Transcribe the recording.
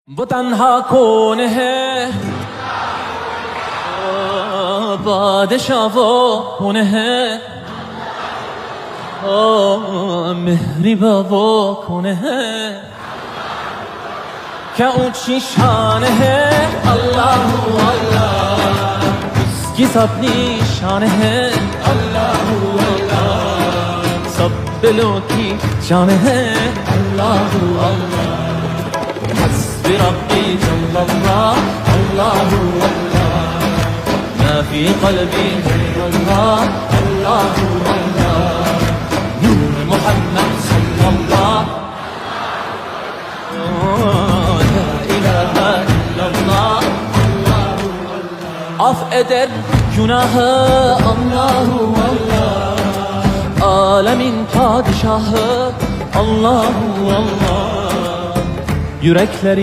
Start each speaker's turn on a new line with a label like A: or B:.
A: वो तन्हा कौन है बादशाह वो कौन है मेहरिबा वो कौन है क्या ऊंची शान है अल्लाह अल्लाह उसकी सबनी शान है अल्लाह अल्लाह सब दिलों की जान है अल्लाह अल्लाह हस्बी रब्बी जल्लल्लाह अल्लाह अल्लाह ما في قلبي غير الله الله الله نور محمد صلى الله لا إله إلا الله الله الله af eder günahı Allahu Allah alemin padişahı Allahu Allah yürekleri